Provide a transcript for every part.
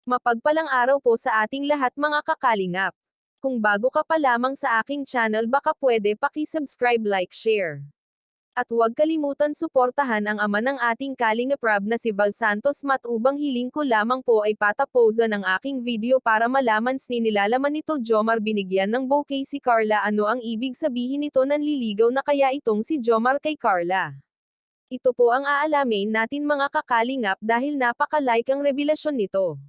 Mapagpalang araw po sa ating lahat mga kakalingap. Kung bago ka pa lamang sa aking channel baka pwede paki-subscribe, like, share. At huwag kalimutan suportahan ang ama ng ating Kalingap Rob na si Val Santos matubang hiling ko lamang po ay pataposan ang aking video para malaman nilalaman nito Jomar binigyan ng bouquet si Carla ano ang ibig sabihin nito nanliligaw na kaya itong si Jomar kay Carla. Ito po ang aalamin natin mga kakalingap dahil napaka-like ang revelasyon nito.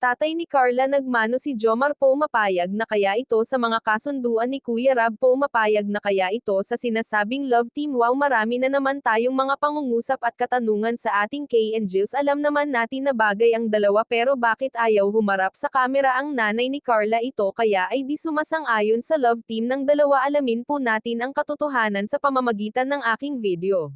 Tatay ni Carla nagmano si Jomar po mapayag na kaya ito sa mga kasunduan ni Kuya Rab po mapayag na kaya ito sa sinasabing love team wow marami na naman tayong mga pangungusap at katanungan sa ating Kay and Jills alam naman natin na bagay ang dalawa pero bakit ayaw humarap sa kamera ang nanay ni Carla ito kaya ay di sumasang-ayon sa love team ng dalawa alamin po natin ang katotohanan sa pamamagitan ng aking video.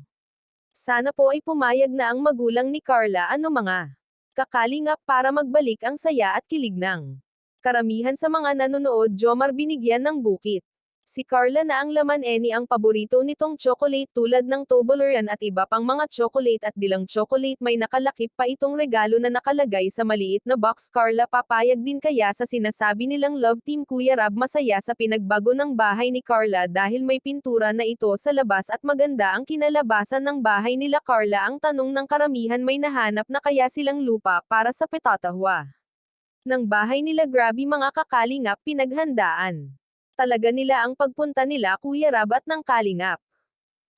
Sana po ay pumayag na ang magulang ni Carla ano mga kakalingap para magbalik ang saya at kilig ng karamihan sa mga nanonood Jomar binigyan ng bukit. Si Carla na ang laman ang paborito nitong chocolate tulad ng Toblerone at iba pang mga chocolate at dilang chocolate may nakalakip pa itong regalo na nakalagay sa maliit na box Carla papayag din kaya sa sinasabi nilang love team Kuya Rab masaya sa pinagbago ng bahay ni Carla dahil may pintura na ito sa labas at maganda ang kinalabasan ng bahay nila Carla ang tanong ng karamihan may nahanap na kaya silang lupa para sa petatahwa ng bahay nila grabe mga kakalingap pinaghandaan talaga nila ang pagpunta nila Kuya Rab at ng Kalingap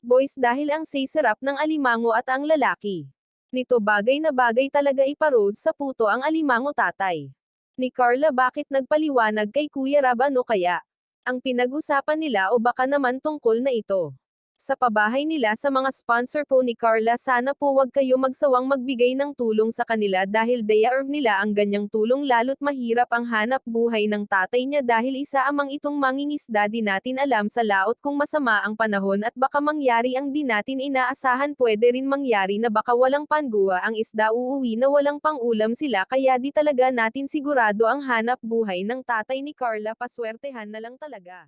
Boys dahil ang sarap ng alimango at ang lalaki nito bagay na bagay talaga iparose sa puto ang alimango tatay ni Carla bakit nagpaliwanag kay Kuya Rab ano kaya ang pinag-usapan nila o baka naman tungkol na ito sa pabahay nila sa mga sponsor po ni Carla sana po wag kayo magsawang magbigay ng tulong sa kanila dahil deserve nila ang ganyang tulong lalo't mahirap ang hanap buhay ng tatay niya dahil isa amang itong mangingisda di natin alam sa laot kung masama ang panahon at baka mangyari ang di natin inaasahan pwede rin mangyari na baka walang panguha ang isda uuwi na walang pang-ulam sila kaya di talaga natin sigurado ang hanap buhay ng tatay ni Carla paswertehan na lang talaga.